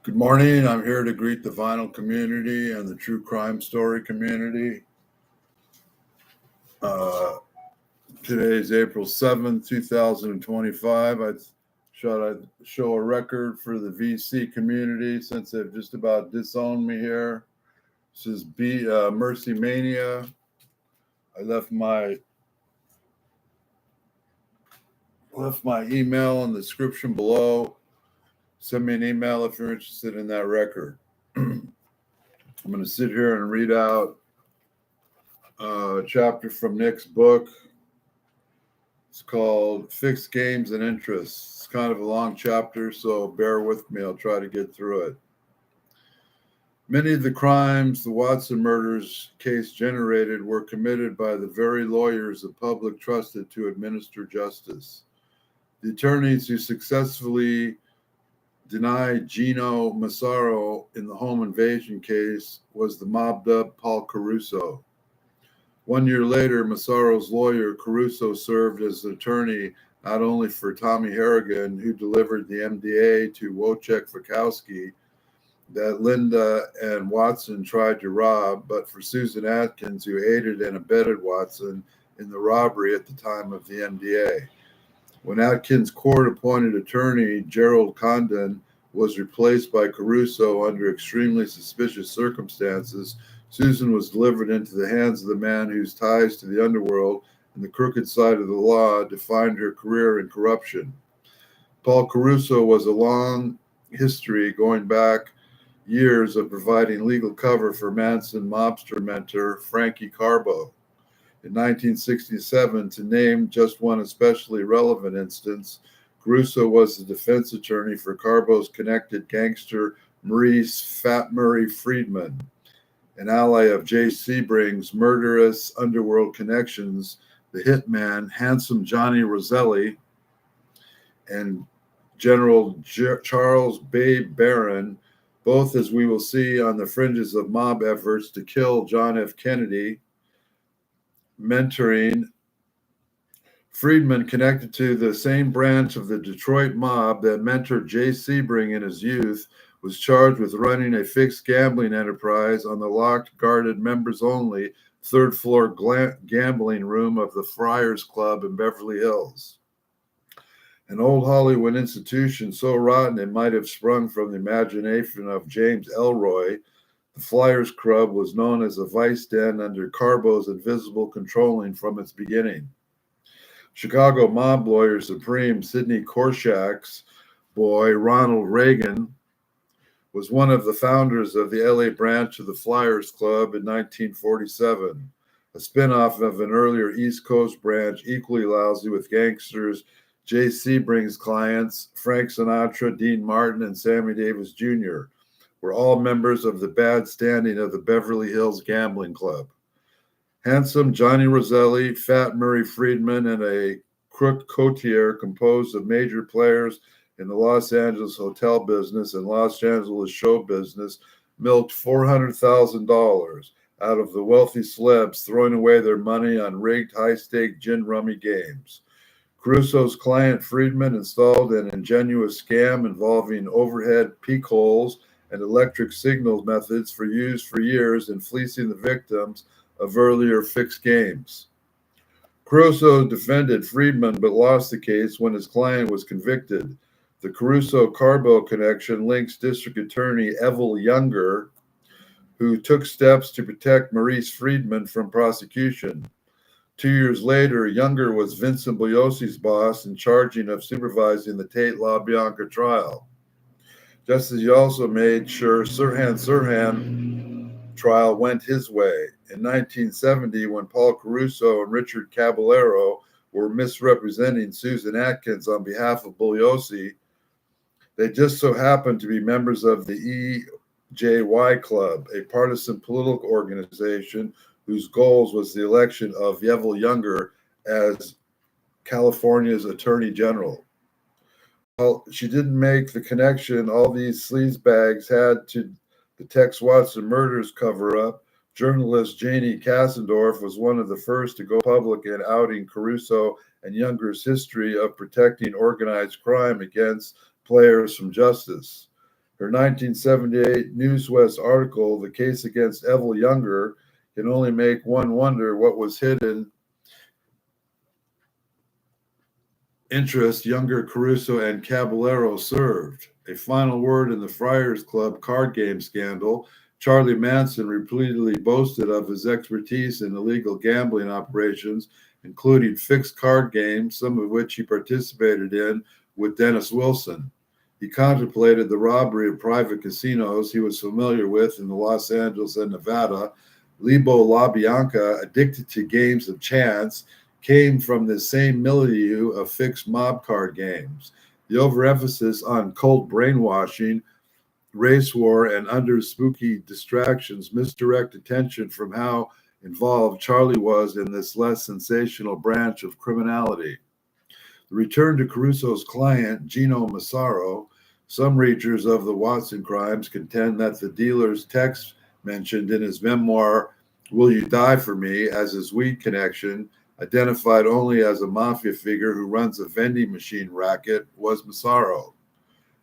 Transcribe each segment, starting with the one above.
Good morning. I'm here to greet the vinyl community and the true crime story community. Today is April 7th, 2025. I'd show a record for the VC community since they've just about disowned me here. This is Mercy Mania. I left my email in the description below. Send me an email if you're interested in that record. I'm going to sit here and read out a chapter from Nic's book. It's called Fixed Games and Interests. It's kind of a long chapter, so bear with me. I'll try to get through it. Many of the crimes the Watson murders case generated were committed by the very lawyers the public trusted to administer justice. The attorneys who successfully denied Gino Massaro in the home invasion case was the mobbed-up Paul Caruso. 1 year later, Massaro's lawyer, Caruso, served as an attorney not only for Tommy Harrigan, who delivered the MDA to Wojciech Wachowski that Linda and Watson tried to rob, but for Susan Atkins, who aided and abetted Watson in the robbery at the time of the MDA. When Atkins' court-appointed attorney, Gerald Condon, was replaced by Caruso under extremely suspicious circumstances, Susan was delivered into the hands of the man whose ties to the underworld and the crooked side of the law defined her career in corruption. Paul Caruso was a long history going back years of providing legal cover for Manson mobster mentor Frankie Carbo. In 1967, to name just one especially relevant instance, Caruso was the defense attorney for Carbo's connected gangster Maurice Fat Murray Friedman, an ally of Jay Sebring's murderous underworld connections, the hitman Handsome Johnny Roselli and General Charles Babe Barron, both, as we will see, on the fringes of mob efforts to kill John F. Kennedy, mentoring Friedman, connected to the same branch of the Detroit mob that mentored Jay Sebring in his youth, was charged with running a fixed gambling enterprise on the locked, guarded, members-only third-floor gambling room of the Friars Club in Beverly Hills. An old Hollywood institution so rotten it might have sprung from the imagination of James Elroy, the Flyers Club was known as a vice den under Carbo's invisible controlling from its beginning. Chicago mob lawyer supreme Sidney Korshak's boy, Ronald Reagan, was one of the founders of the LA branch of the Flyers Club in 1947, a spinoff of an earlier East Coast branch equally lousy with gangsters Jay Sebring's clients, Frank Sinatra, Dean Martin, and Sammy Davis Jr., were all members of the bad standing of the Beverly Hills Gambling Club. Handsome Johnny Roselli, Fat Murray Friedman, and a crook courtier composed of major players in the Los Angeles hotel business and Los Angeles show business milked $400,000 out of the wealthy celebs, throwing away their money on rigged high-stake gin rummy games. Caruso's client Friedman installed an ingenious scam involving overhead peak holes and electric signal methods used for years in fleecing the victims of earlier fixed games. Caruso defended Friedman but lost the case when his client was convicted. The Caruso-Carbo connection links District Attorney Evel Younger, who took steps to protect Maurice Friedman from prosecution. 2 years later, Younger was Vincent Bugliosi's boss in charging of supervising the Tate LaBianca trial. Just as he also made sure Sirhan trial went his way. In 1970, when Paul Caruso and Richard Caballero were misrepresenting Susan Atkins on behalf of Bugliosi, they just so happened to be members of the EJY Club, a partisan political organization whose goals was the election of Evel Younger as California's Attorney General. Well, she didn't make the connection all these sleazebags had to the Tex Watson murders cover-up. Journalist Janie Kassendorf was one of the first to go public in outing Caruso and Younger's history of protecting organized crime against players from justice. Her 1978 Newswest article, The Case Against Evel Younger, can only make one wonder what was hidden interest Younger, Caruso, and Caballero served. A final word in the Friars Club card game scandal. Charlie Manson repeatedly boasted of his expertise in illegal gambling operations, including fixed card games, some of which he participated in with Dennis Wilson. He contemplated the robbery of private casinos he was familiar with in the Los Angeles and Nevada. Lebo LaBianca, addicted to games of chance, came from the same milieu of fixed mob card games. The overemphasis on cult brainwashing, race war, and under spooky distractions misdirect attention from how involved Charlie was in this less sensational branch of criminality. The return to Caruso's client, Gino Massaro. Some readers of the Watson crimes contend that the dealer's text mentioned in his memoir, Will You Die For Me, as his weed connection, identified only as a mafia figure who runs a vending machine racket, was Massaro.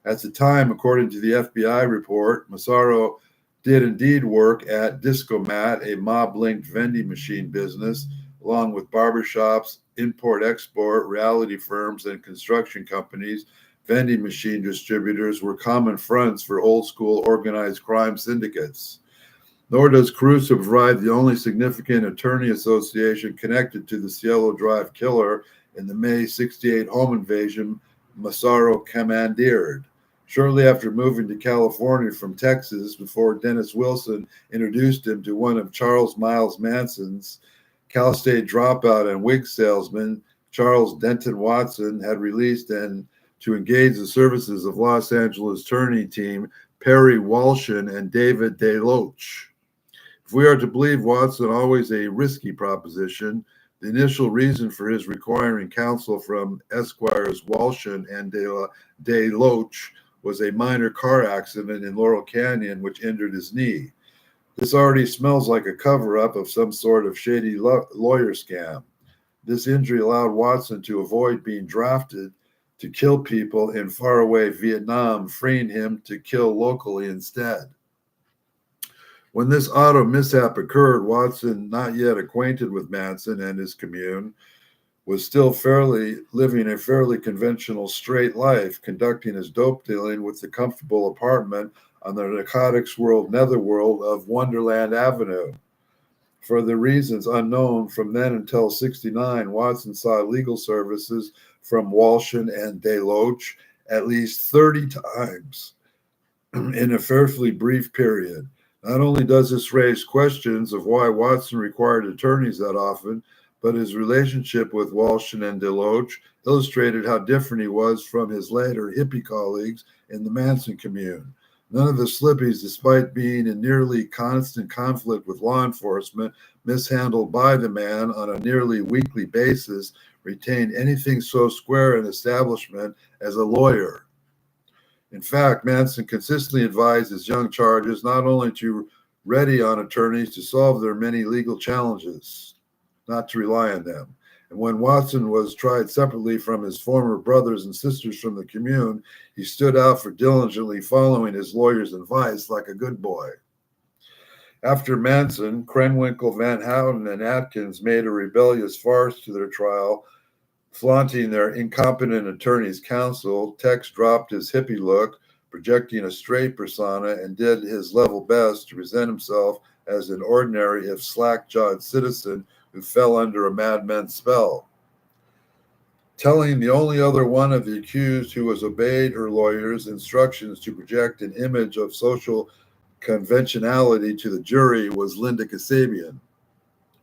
At the time, according to the FBI report, Massaro did indeed work at Discomat, a mob-linked vending machine business, along with barbershops, import-export, reality firms, and construction companies. Vending machine distributors were common fronts for old-school organized crime syndicates. Nor does Caruso provide the only significant attorney association connected to the Cielo Drive killer in the May 1968 home invasion Massaro commandeered. Shortly after moving to California from Texas, before Dennis Wilson introduced him to one of Charles Miles Manson's Cal State dropout and wig salesman, Charles Denton Watson, had released and to engage the services of Los Angeles attorney team Perry Walshin and David DeLoach. If we are to believe Watson always a risky proposition, the initial reason for his requiring counsel from Esquires Walshin and DeLoach was a minor car accident in Laurel Canyon which injured his knee. This already smells like a cover-up of some sort of shady lawyer scam. This injury allowed Watson to avoid being drafted to kill people in faraway Vietnam, freeing him to kill locally instead. When this auto mishap occurred, Watson, not yet acquainted with Manson and his commune, was still living a fairly conventional straight life, conducting his dope dealing with the comfortable apartment on the narcotics world netherworld of Wonderland Avenue. For the reasons unknown from then until 1969, Watson sought legal services from Walshin and DeLoach at least 30 times in a fairly brief period. Not only does this raise questions of why Watson required attorneys that often, but his relationship with Walshin and DeLoach illustrated how different he was from his later hippie colleagues in the Manson commune. None of the Slippies, despite being in nearly constant conflict with law enforcement, mishandled by the man on a nearly weekly basis, retained anything so square an establishment as a lawyer. In fact, Manson consistently advised his young charges not only to ready on attorneys to solve their many legal challenges, not to rely on them. And when Watson was tried separately from his former brothers and sisters from the commune, he stood out for diligently following his lawyer's advice like a good boy. After Manson, Krenwinkel, Van Houten, and Atkins made a rebellious farce to their trial, flaunting their incompetent attorney's counsel, Tex dropped his hippie look, projecting a straight persona, and did his level best to present himself as an ordinary, if slack-jawed citizen who fell under a madman's spell. Telling the only other one of the accused who has obeyed her lawyer's instructions to project an image of social conventionality to the jury was Linda Kasabian.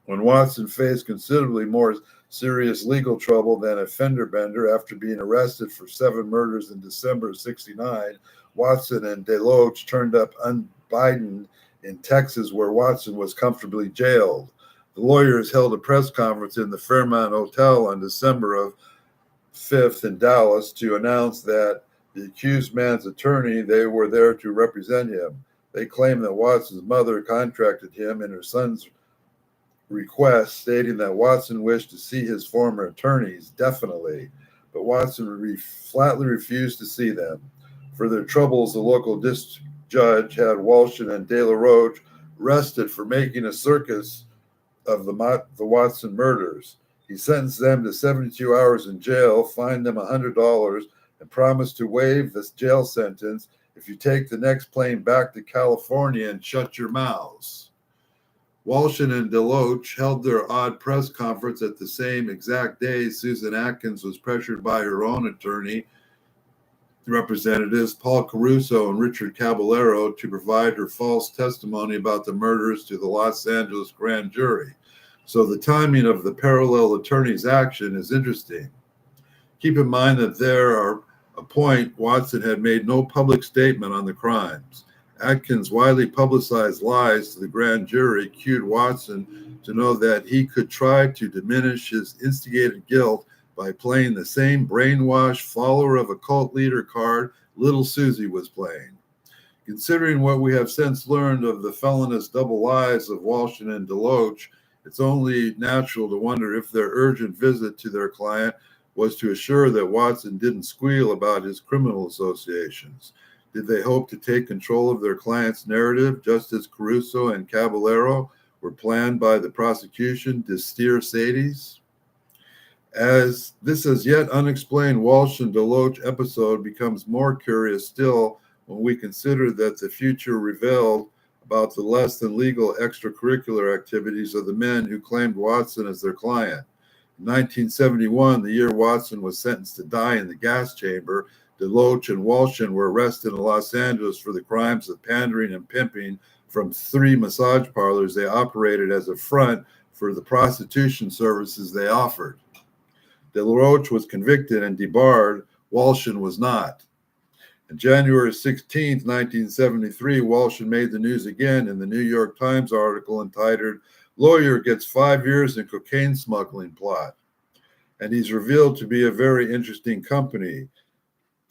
When Watson faced considerably more serious legal trouble than a fender bender after being arrested for 7 murders in December of 1969, Watson and DeLoach turned up unbidden in Texas, where Watson was comfortably jailed. The lawyers held a press conference in the Fairmont Hotel on December 5th in Dallas to announce that the accused man's attorney, they were there to represent him. They claimed that Watson's mother contracted him in her son's request, stating that Watson wished to see his former attorneys, definitely, but Watson flatly refused to see them. For their troubles, the local judge had Walshin and De La Roche arrested for making a circus of the Watson murders. He sentenced them to 72 hours in jail, fined them $100, and promised to waive this jail sentence if you take the next plane back to California and shut your mouths. Walshin and DeLoach held their odd press conference at the same exact day Susan Atkins was pressured by her own attorney representatives, Paul Caruso and Richard Caballero, to provide her false testimony about the murders to the Los Angeles grand jury. So the timing of the parallel attorney's action is interesting. Keep in mind that there a point Watson had made no public statement on the crimes. Atkins' widely publicized lies to the grand jury cued Watson to know that he could try to diminish his instigated guilt by playing the same brainwashed follower of a cult leader card little Susie was playing. Considering what we have since learned of the felonious double lies of Walshin and DeLoach, it's only natural to wonder if their urgent visit to their client was to assure that Watson didn't squeal about his criminal associations. Did they hope to take control of their client's narrative, just as Caruso and Caballero were planned by the prosecution to steer Sadie's? As this as yet unexplained Walsh and DeLoach episode becomes more curious still when we consider that the future revealed about the less than legal extracurricular activities of the men who claimed Watson as their client. In 1971, the year Watson was sentenced to die in the gas chamber, DeLoach and Walshin were arrested in Los Angeles for the crimes of pandering and pimping from 3 massage parlors they operated as a front for the prostitution services they offered. De La Roche was convicted and debarred. Walshin was not. On January 16, 1973, Walshin made the news again in the New York Times article entitled, "Lawyer Gets 5 Years in Cocaine Smuggling Plot." And he's revealed to be a very interesting company.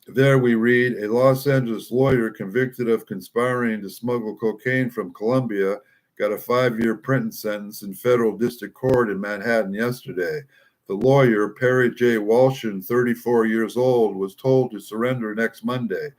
There we read, a Los Angeles lawyer convicted of conspiring to smuggle cocaine from Colombia got a 5-year prison sentence in federal district court in Manhattan yesterday. The lawyer, Perry J. Walshin, 34 years old, was told to surrender next Monday.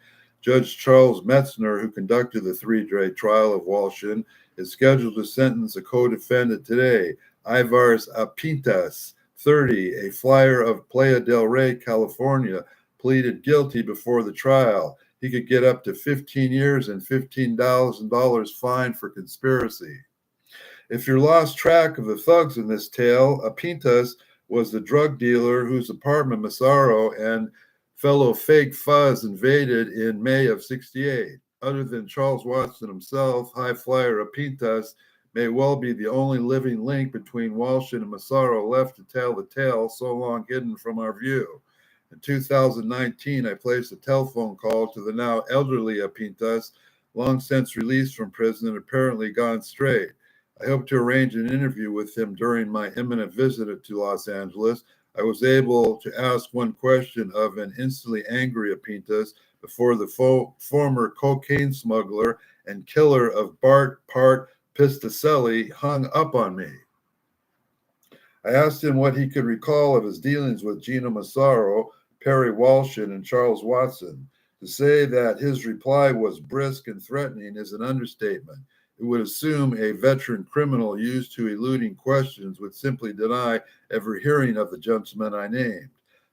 Judge Charles Metzner, who conducted the 3-day trial of Walshin, is scheduled to sentence a co-defendant today, Ivars Apintas, 30, a flyer of Playa del Rey, California, pleaded guilty before the trial. He could get up to 15 years and $15,000 fine for conspiracy. If you're lost track of the thugs in this tale, Apintas was the drug dealer whose apartment Massaro and fellow fake Fuzz invaded in May of '68. Other than Charles Watson himself, high flyer Apintas may well be the only living link between Walshin and Massaro left to tell the tale so long hidden from our view. In 2019, I placed a telephone call to the now elderly Apintas, long since released from prison and apparently gone straight. I hope to arrange an interview with him during my imminent visit to Los Angeles. I was able to ask one question of an instantly angry Apintas before the former cocaine smuggler and killer of Bart Part Pistacelli hung up on me. I asked him what he could recall of his dealings with Gino Massaro, Perry Walshin, and Charles Watson. To say that his reply was brisk and threatening is an understatement. It would assume a veteran criminal used to eluding questions would simply deny ever hearing of the gentleman I named.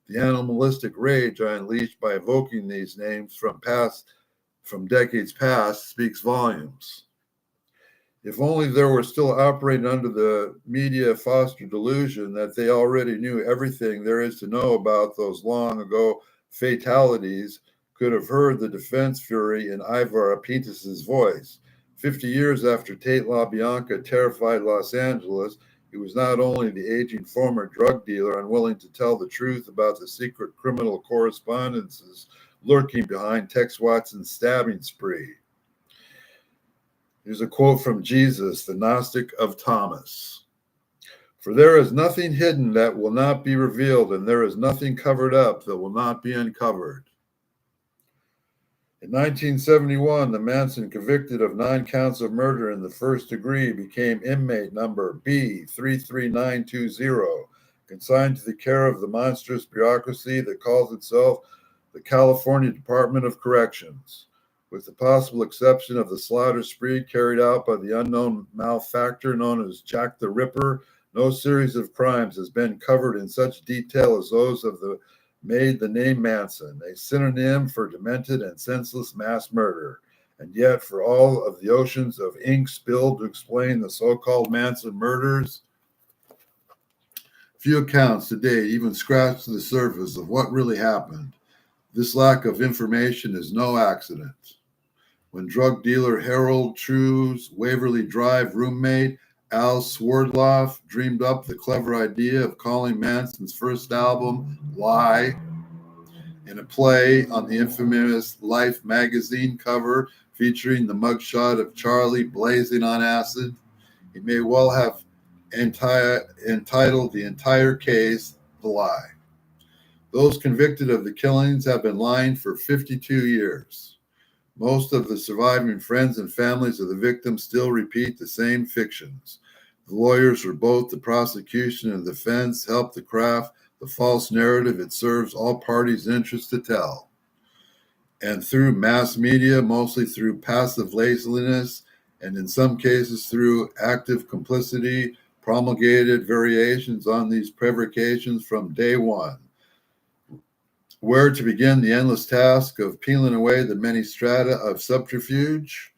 The animalistic rage I unleashed by evoking these names from decades past speaks volumes. If only there were still operating under the media foster delusion that they already knew everything there is to know about those long ago fatalities, could have heard the defense fury in Ivar Apintas' voice. 50 years after Tate LaBianca terrified Los Angeles, he was not only the aging former drug dealer unwilling to tell the truth about the secret criminal correspondences lurking behind Tex Watson's stabbing spree. Here's a quote from Jesus, the Gnostic of Thomas. For there is nothing hidden that will not be revealed, and there is nothing covered up that will not be uncovered. In 1971, the Manson, convicted of 9 counts of murder in the first degree, became inmate number B33920, consigned to the care of the monstrous bureaucracy that calls itself the California Department of Corrections. With the possible exception of the slaughter spree carried out by the unknown malefactor known as Jack the Ripper, no series of crimes has been covered in such detail as those of the made the name Manson, a synonym for demented and senseless mass murder. And yet, for all of the oceans of ink spilled to explain the so-called Manson murders, few accounts to date even scratch the surface of what really happened. This lack of information is no accident. When drug dealer Harold True's Waverly Drive roommate Al Swerdloff dreamed up the clever idea of calling Manson's first album Lie, in a play on the infamous Life magazine cover featuring the mugshot of Charlie blazing on acid, he may well have entitled the entire case The Lie. Those convicted of the killings have been lying for 52 years. Most of the surviving friends and families of the victims still repeat the same fictions. The lawyers for both the prosecution and defense help to craft the false narrative it serves all parties' interest to tell. And through mass media, mostly through passive laziness, and in some cases through active complicity, promulgated variations on these prevarications from day one. Where to begin the endless task of peeling away the many strata of subterfuge?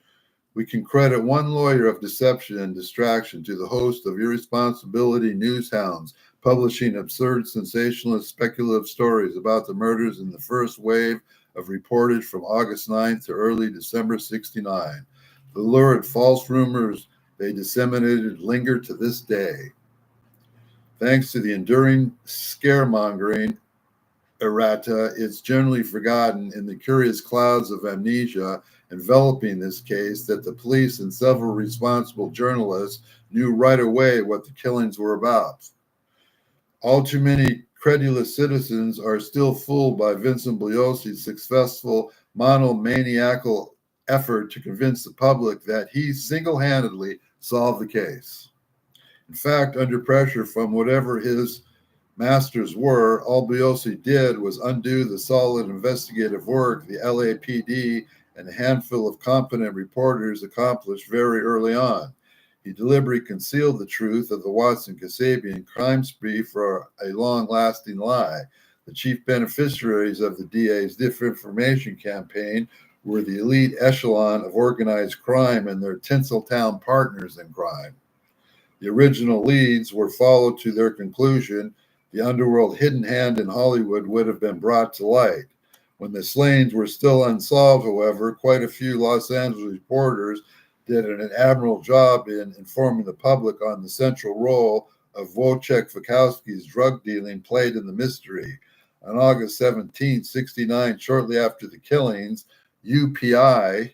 We can credit one lawyer of deception and distraction to the host of irresponsibility news hounds publishing absurd, sensationalist, speculative stories about the murders in the first wave of reported from August 9th to early December 69. The lurid false rumors they disseminated linger to this day. Thanks to the enduring scaremongering errata, it's generally forgotten in the curious clouds of amnesia enveloping this case that the police and several responsible journalists knew right away what the killings were about. All too many credulous citizens are still fooled by Vincent Bugliosi's successful monomaniacal effort to convince the public that he single-handedly solved the case. In fact, under pressure from whatever his masters were, all Bugliosi did was undo the solid investigative work the LAPD and a handful of competent reporters accomplished very early on. He deliberately concealed the truth of the Watson-Kasabian crime spree for a long-lasting lie. The chief beneficiaries of the DA's disinformation campaign were the elite echelon of organized crime and their Tinseltown partners in crime. The original leads were followed to their conclusion. The underworld hidden hand in Hollywood would have been brought to light. When the slayings were still unsolved, however, quite a few Los Angeles reporters did an admirable job in informing the public on the central role of Wojciech Fikowski's drug dealing played in the mystery. On August 17, 69, shortly after the killings, UPI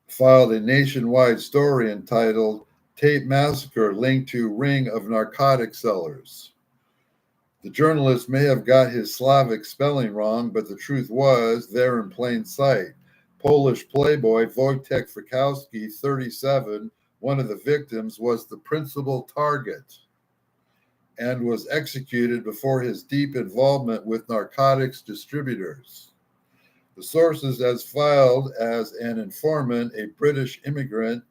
filed a nationwide story entitled Tape Massacre Linked to Ring of Narcotic Sellers. The journalist may have got his Slavic spelling wrong, but the truth was there in plain sight. Polish playboy Wojciech Fikowski, 37, one of the victims, was the principal target and was executed before his deep involvement with narcotics distributors. The sources as filed as an informant, a Polish immigrant,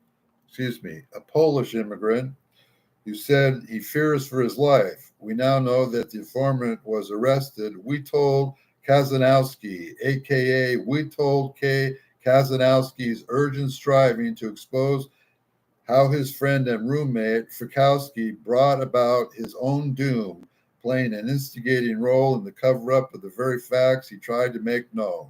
who said he fears for his life. We now know that the informant was arrested. Witold Kazanowski, a.k.a. Witold K. Kazanowski's urgent striving to expose how his friend and roommate Fikowski brought about his own doom, playing an instigating role in the cover-up of the very facts he tried to make known.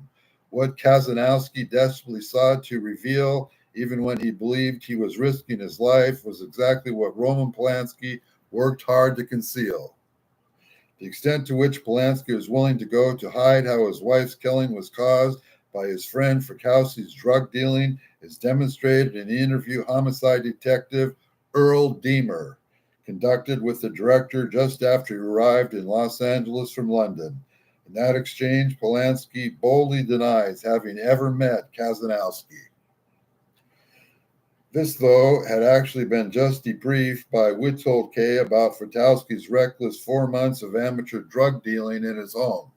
What Kazanowski desperately sought to reveal, even when he believed he was risking his life, was exactly what Roman Polanski worked hard to conceal. The extent to which Polanski was willing to go to hide how his wife's killing was caused by his friend Fikowski's drug dealing is demonstrated in the interview homicide detective Earl Deemer conducted with the director just after he arrived in Los Angeles from London. In that exchange, Polanski boldly denies having ever met Kazanowski. This, though, had actually been just debriefed by Witold K. about Fikowski's reckless 4 months of amateur drug dealing in his home.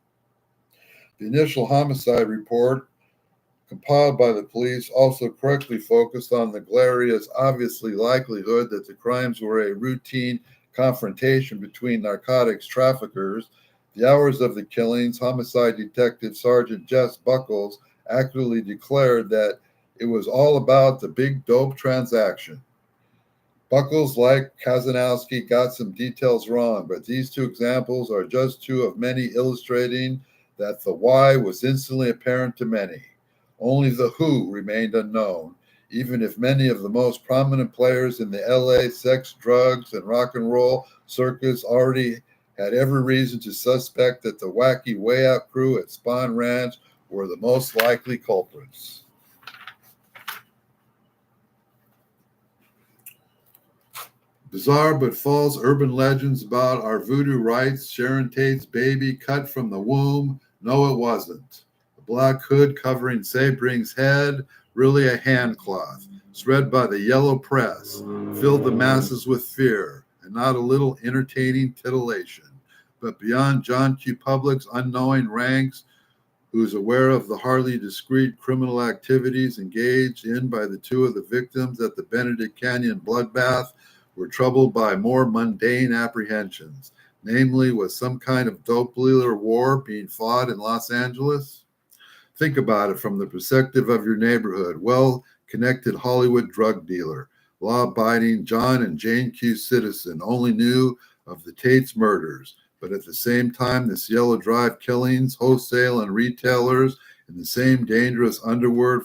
The initial homicide report compiled by the police also correctly focused on the glorious, obviously likelihood that the crimes were a routine confrontation between narcotics traffickers. The hours of the killings, homicide detective Sergeant Jess Buckles accurately declared that it was all about the big dope transaction. Buckles, like Kazanowski, got some details wrong, but these two examples are just two of many illustrating that the why was instantly apparent to many. Only the who remained unknown, even if many of the most prominent players in the LA sex, drugs, and rock and roll circus already had every reason to suspect that the wacky Way Out crew at Spawn Ranch were the most likely culprits. Bizarre but false urban legends about our voodoo rites, Sharon Tate's baby cut from the womb. No, it wasn't. The black hood covering Sebring's head, really a hand cloth, spread by the yellow press, filled the masses with fear, and not a little entertaining titillation. But beyond John Q. Public's unknowing ranks, who is aware of the hardly discreet criminal activities engaged in by the two of the victims at the Benedict Canyon bloodbath, were troubled by more mundane apprehensions. Namely, was some kind of dope dealer war being fought in Los Angeles? Think about it from the perspective of your neighborhood, well-connected Hollywood drug dealer, law-abiding John and Jane Q. citizen, only knew of the Tate's murders, but at the same time, the Cielo Drive killings, wholesale and retailers in the same dangerous underworld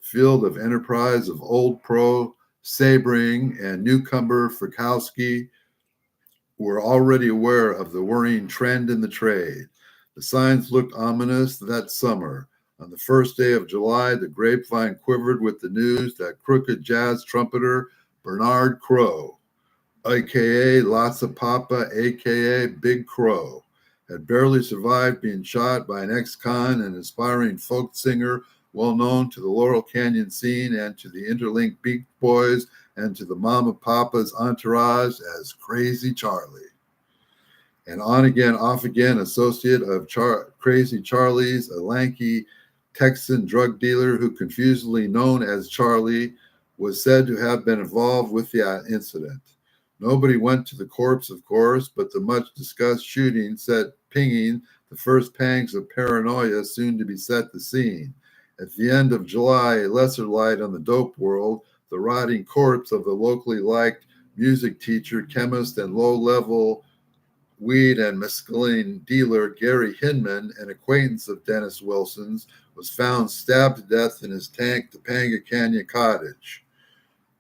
field of enterprise of Old Pro, Sebring, and newcomer Frykowski were already aware of the worrying trend in the trade. The signs looked ominous that summer. On the first day of July, the grapevine quivered with the news that crooked jazz trumpeter Bernard Crow, a.k.a. Lhasa Papa, a.k.a. Big Crow, had barely survived being shot by an ex-con and aspiring folk singer well known to the Laurel Canyon scene and to the interlinked Beach Boys and to the Mama Papa's entourage as Crazy Charlie. An on-again, off-again associate of Crazy Charlie's, a lanky Texan drug dealer who, confusedly known as Charlie, was said to have been involved with the incident. Nobody went to the corpse, of course, but the much-discussed shooting set pinging the first pangs of paranoia soon to beset the scene. At the end of July, a lesser light on the dope world, the rotting corpse of the locally liked music teacher, chemist, and low-level weed and mescaline dealer Gary Hinman, an acquaintance of Dennis Wilson's, was found stabbed to death in his tank, Topanga Canyon Cottage.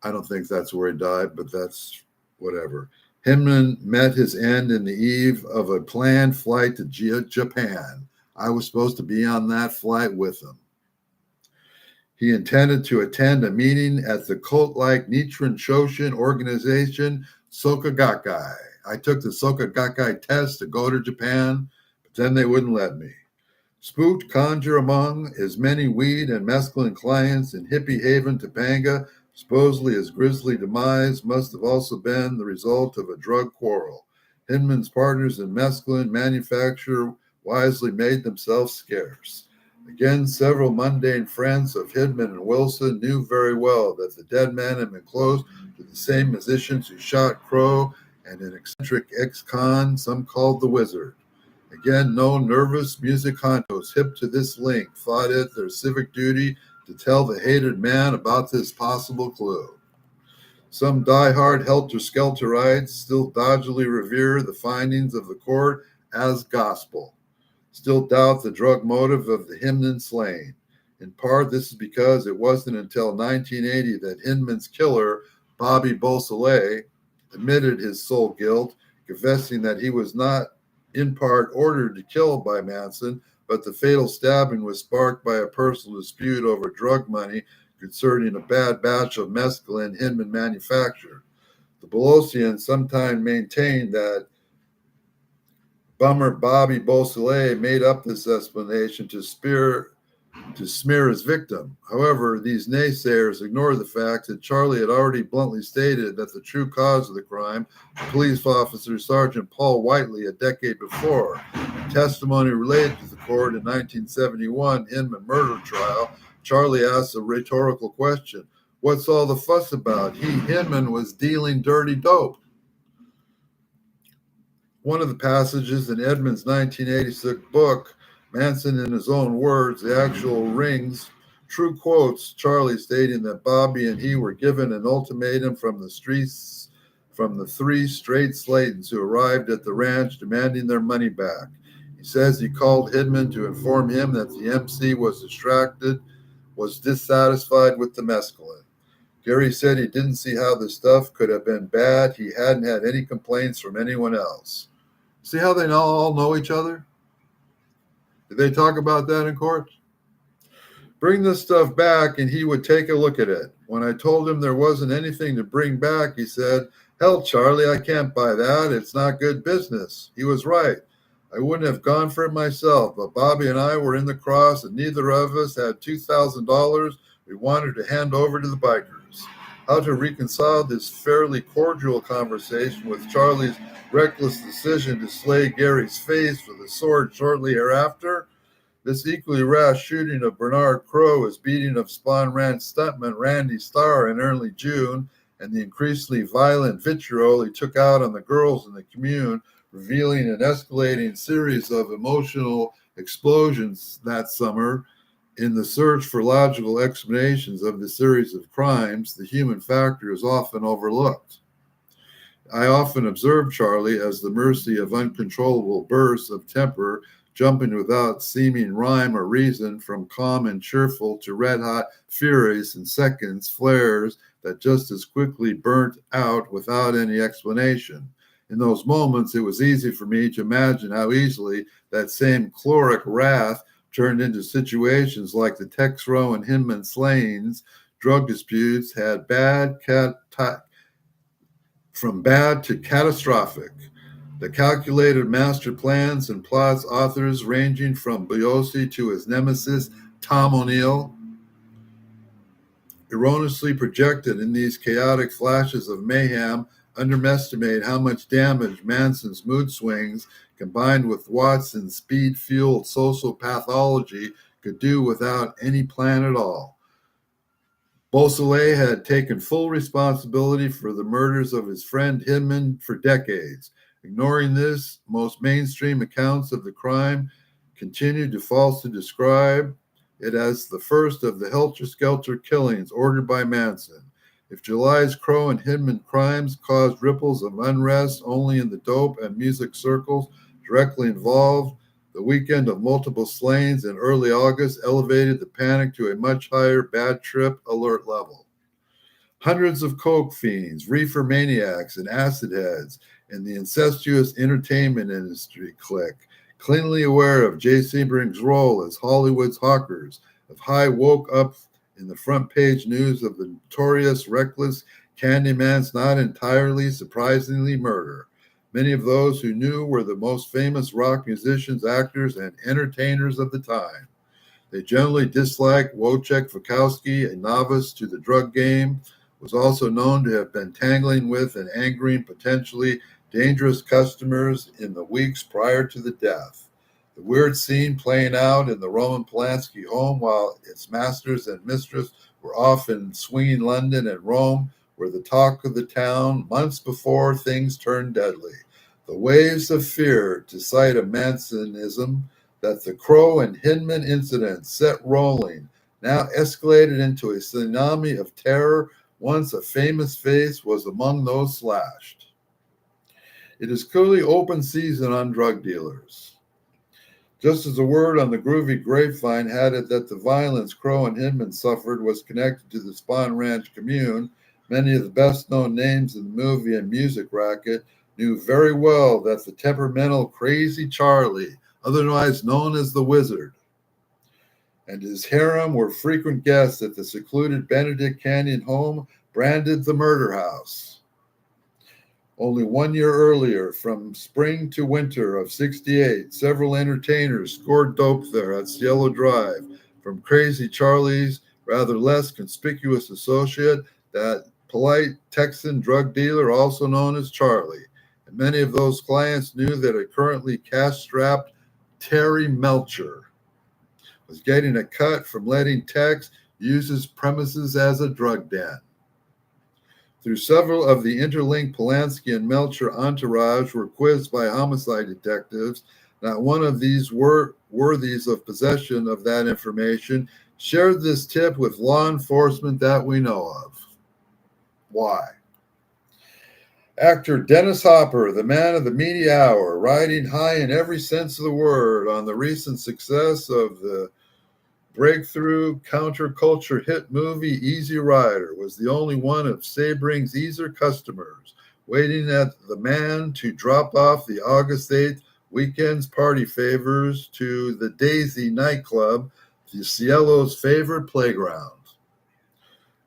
I don't think that's where he died, but that's whatever. Hinman met his end in the eve of a planned flight to Japan. I was supposed to be on that flight with him. He intended to attend a meeting at the cult-like Nichiren Shoshin organization, Soka Gakkai. I took the Soka Gakkai test to go to Japan, but then they wouldn't let me. Spooked conjure among his many weed and mescaline clients in hippie haven Topanga, supposedly his grisly demise must have also been the result of a drug quarrel. Hinman's partners in mescaline manufacture wisely made themselves scarce. Again, several mundane friends of Hinman and Wilson knew very well that the dead man had been close to the same musicians who shot Crow and an eccentric ex-con some called the Wizard. Again, no nervous music honchos hip to this link thought it their civic duty to tell the hated man about this possible clue. Some die-hard helter-skelterites still dodgily revere the findings of the court as gospel, still doubt the drug motive of the Hinman slain. In part, this is because it wasn't until 1980 that Hinman's killer, Bobby Beausoleil, admitted his sole guilt, confessing that he was not in part ordered to kill by Manson, but the fatal stabbing was sparked by a personal dispute over drug money concerning a bad batch of mescaline Hinman manufactured. The Belosians sometimes maintained that bummer Bobby Beausoleil made up this explanation to spare to smear his victim. However, these naysayers ignore the fact that Charlie had already bluntly stated that the true cause of the crime, police officer Sergeant Paul Whiteley, a decade before. In testimony related to the court in 1971 Hinman murder trial, Charlie asked a rhetorical question. What's all the fuss about? Hinman, was dealing dirty dope. One of the passages in Edmonds' 1986 book, Manson, in his own words, The Actual Rings, true quotes Charlie stating that Bobby and he were given an ultimatum from the three straight Slaytons who arrived at the ranch demanding their money back. He says he called Hinman to inform him that the MC was dissatisfied with the mescaline. Gary said he didn't see how the stuff could have been bad. He hadn't had any complaints from anyone else. See how they all know each other? Did they talk about that in court? Bring this stuff back and he would take a look at it. When I told him there wasn't anything to bring back, he said, hell, Charlie, I can't buy that. It's not good business. He was right. I wouldn't have gone for it myself, but Bobby and I were in the cross and neither of us had $2,000 we wanted to hand over to the bikers. How to reconcile this fairly cordial conversation with Charlie's reckless decision to slay Gary's face with a sword shortly thereafter? This equally rash shooting of Bernard Crowe, his beating of Spawn Ranch stuntman Randy Starr in early June, and the increasingly violent vitriol he took out on the girls in the commune, revealing an escalating series of emotional explosions that summer. In the search for logical explanations of the series of crimes, the human factor is often overlooked. I often observe Charlie as the mercy of uncontrollable bursts of temper, jumping without seeming rhyme or reason from calm and cheerful to red-hot furies in seconds, flares that just as quickly burnt out without any explanation. In those moments, it was easy for me to imagine how easily that same choleric wrath turned into situations like the Tex Rowe and Hinman slayings, drug disputes had from bad to catastrophic. The calculated master plans and plots authors ranging from Buosi to his nemesis, Tom O'Neill, erroneously projected in these chaotic flashes of mayhem underestimate how much damage Manson's mood swings combined with Watson's speed-fueled social pathology could do without any plan at all. Beausoleil had taken full responsibility for the murders of his friend Hinman for decades. Ignoring this, most mainstream accounts of the crime continued to falsely describe it as the first of the helter-skelter killings ordered by Manson. If July's Crowe and Hinman crimes caused ripples of unrest only in the dope and music circles directly involved, the weekend of multiple slayings in early August elevated the panic to a much higher bad trip alert level. Hundreds of coke fiends, reefer maniacs, and acid heads in the incestuous entertainment industry clique, cleanly aware of Jay Sebring's role as Hollywood's hawkers, of high woke up in the front page news of the notorious, reckless Candyman's not entirely surprisingly murder. Many of those who knew were the most famous rock musicians, actors, and entertainers of the time. They generally disliked Wojciech Wachowski, a novice to the drug game, was also known to have been tangling with and angering potentially dangerous customers in the weeks prior to the death. The weird scene playing out in the Roman Polanski home while its masters and mistress were off in swinging London and Rome were the talk of the town months before things turned deadly. The waves of fear, to cite a Mansonism, that the Crowe and Hinman incident set rolling, now escalated into a tsunami of terror. Once a famous face was among those slashed. It is clearly open season on drug dealers. Just as the word on the groovy grapevine had it that the violence Crowe and Hinman suffered was connected to the Spawn Ranch commune, many of the best-known names in the movie and music racket knew very well that the temperamental Crazy Charlie, otherwise known as the Wizard, and his harem were frequent guests at the secluded Benedict Canyon home branded the Murder House. Only 1 year earlier, from spring to winter of '68, several entertainers scored dope there at Cielo Drive, from Crazy Charlie's rather less conspicuous associate, that polite Texan drug dealer also known as Charlie. And many of those clients knew that a currently cash-strapped Terry Melcher was getting a cut from letting Tex use his premises as a drug den. Through several of the interlinked Polanski and Melcher entourage were quizzed by homicide detectives, not one of these worthies of possession of that information shared this tip with law enforcement that we know of. Why? Actor Dennis Hopper, the man of the media hour, riding high in every sense of the word on the recent success of the breakthrough counterculture hit movie Easy Rider, was the only one of Sebring's eager customers waiting at the man to drop off the August 8th weekend's party favors to the Daisy nightclub, the Cielo's favorite playground.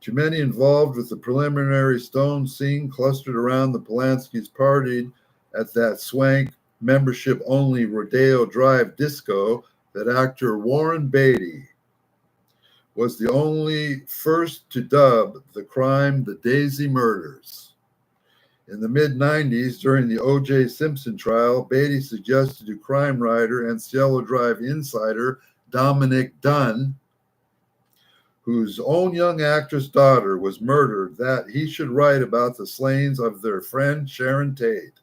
Too many involved with the preliminary stone scene clustered around the Polanski's party at that swank membership-only Rodeo Drive disco that actor Warren Beatty was the only first to dub the crime the Daisy Murders. In the mid-90s, during the O.J. Simpson trial, Beatty suggested to crime writer and Cielo Drive insider Dominic Dunn, whose own young actress daughter was murdered, that he should write about the slayings of their friend Sharon Tate.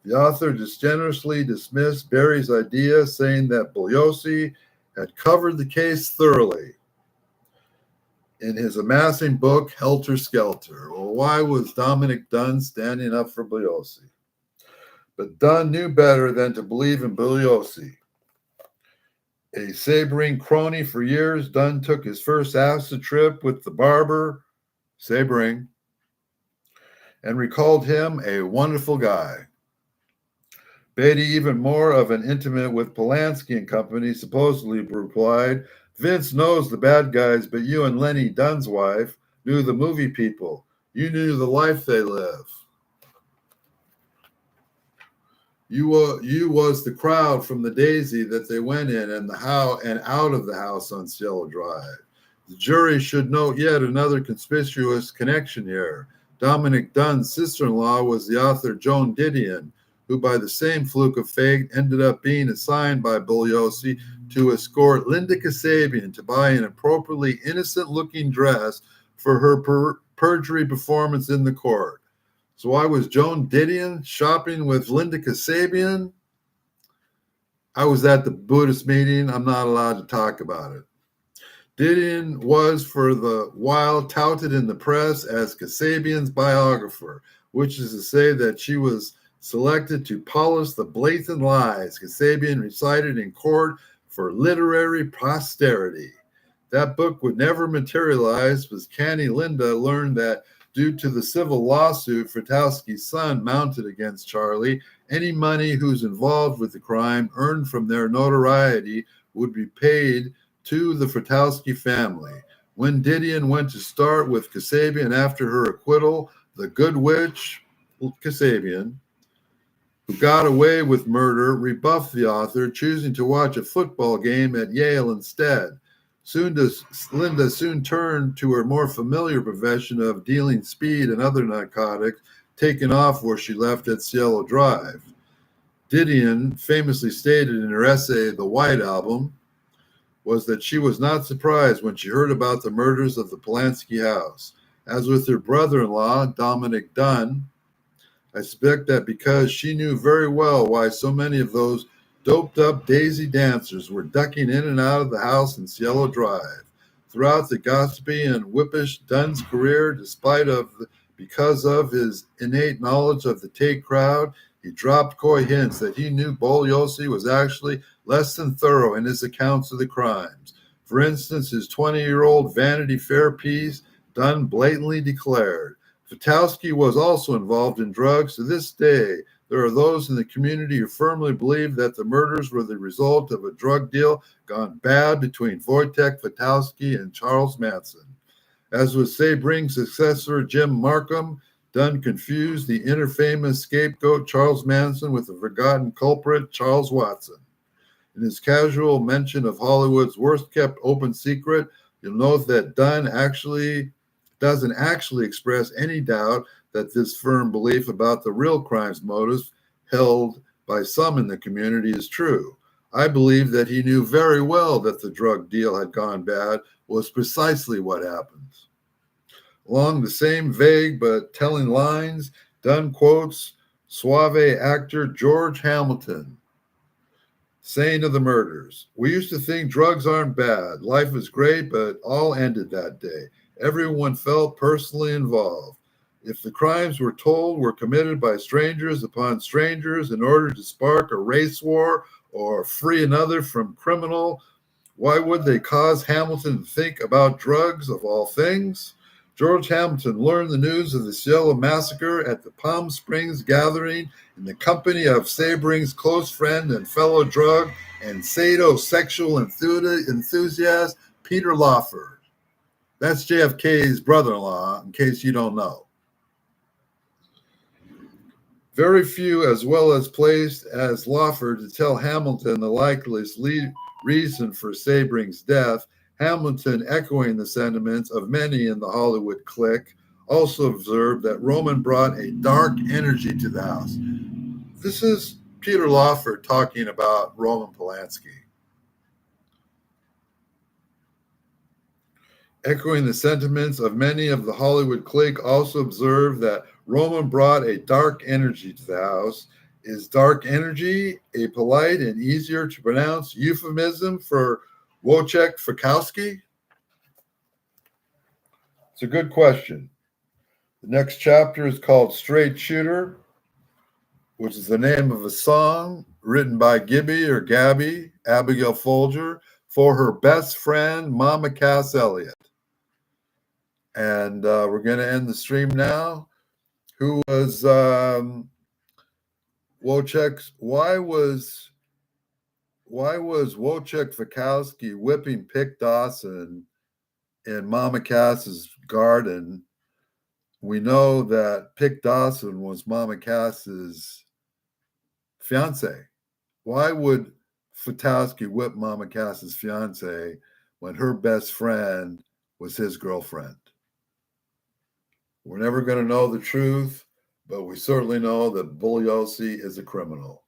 The author generously dismissed Barry's idea, saying that Bugliosi had covered the case thoroughly in his amassing book, Helter Skelter. Well, why was Dominic Dunn standing up for Bugliosi? But Dunn knew better than to believe in Bugliosi. A Sebring crony for years, Dunn took his first acid trip with the barber, Sebring, and recalled him a wonderful guy. Beatty, even more of an intimate with Polanski and company, supposedly replied, "Vince knows the bad guys, but you and Lenny, Dunn's wife, knew the movie people. You knew the life they live. You was the crowd from the Daisy that they went in and the how and out of the house on Cielo Drive. The jury should note yet another conspicuous connection here. Dominic Dunn's sister-in-law was the author Joan Didion, who by the same fluke of fate ended up being assigned by Bugliosi to escort Linda Kasabian to buy an appropriately innocent-looking dress for her perjury performance in the court. So why was Joan Didion shopping with Linda Kasabian? I was at the Buddhist meeting. I'm not allowed to talk about it. Didion was for the while touted in the press as Kasabian's biographer, which is to say that she was selected to polish the blatant lies Kasabian recited in court for literary posterity. That book would never materialize because canny Linda learned that due to the civil lawsuit Fratowski's son mounted against Charlie, any money who's involved with the crime earned from their notoriety would be paid to the Fratowski family. When Didion went to start with Kasabian after her acquittal, the good witch, Kasabian, who got away with murder, rebuffed the author, choosing to watch a football game at Yale instead. Linda soon turned to her more familiar profession of dealing speed and other narcotics, taking off where she left at Cielo Drive. Didion famously stated in her essay, The White Album, was that she was not surprised when she heard about the murders of the Polanski house. As with her brother-in-law, Dominic Dunn, I suspect that because she knew very well why so many of those doped-up Daisy dancers were ducking in and out of the house in Cielo Drive. Throughout the gossipy and whippish Dunn's career, because of his innate knowledge of the Tate crowd, he dropped coy hints that he knew Bugliosi was actually less than thorough in his accounts of the crimes. For instance, his 20-year-old Vanity Fair piece, Dunn blatantly declared, Fratowski was also involved in drugs. To this day, there are those in the community who firmly believe that the murders were the result of a drug deal gone bad between Wojtek Fratowski and Charles Manson. As with Sebring's successor Jim Markham, Dunn confused the inner famous scapegoat Charles Manson with the forgotten culprit Charles Watson. In his casual mention of Hollywood's worst-kept open secret, you'll note that Dunn doesn't actually express any doubt that this firm belief about the real crime's motives held by some in the community is true. I believe that he knew very well that the drug deal had gone bad was precisely what happens. Along the same vague but telling lines, Dunn quotes suave actor George Hamilton saying of the murders, "We used to think drugs aren't bad. Life is great, but all ended that day. Everyone felt personally involved. If the crimes we're told were committed by strangers upon strangers in order to spark a race war or free another from criminal, why would they cause Hamilton to think about drugs of all things?" George Hamilton learned the news of the Cielo massacre at the Palm Springs gathering in the company of Sebring's close friend and fellow drug and sadomasochistic enthusiast, Peter Lawford. That's JFK's brother-in-law, in case you don't know. Very few as well as placed as Lawford to tell Hamilton the likeliest reason for Sebring's death. Hamilton, echoing the sentiments of many in the Hollywood clique, also observed that Roman brought a dark energy to the house. This is Peter Lawford talking about Roman Polanski. Echoing the sentiments of many of the Hollywood clique, also observed that Roman brought a dark energy to the house. Is dark energy a polite and easier to pronounce euphemism for Wojciech Frykowski? It's a good question. The next chapter is called Straight Shooter, which is the name of a song written by Gabby, Abigail Folger, for her best friend, Mama Cass Elliott. And we're going to end the stream now. Who was Wojciech? Why was Wojciech Frykowski whipping Pick Dawson in Mama Cass's garden? We know that Pick Dawson was Mama Cass's fiance. Why would Frykowski whip Mama Cass's fiance when her best friend was his girlfriend? We're never going to know the truth, but we certainly know that Bugliosi is a criminal.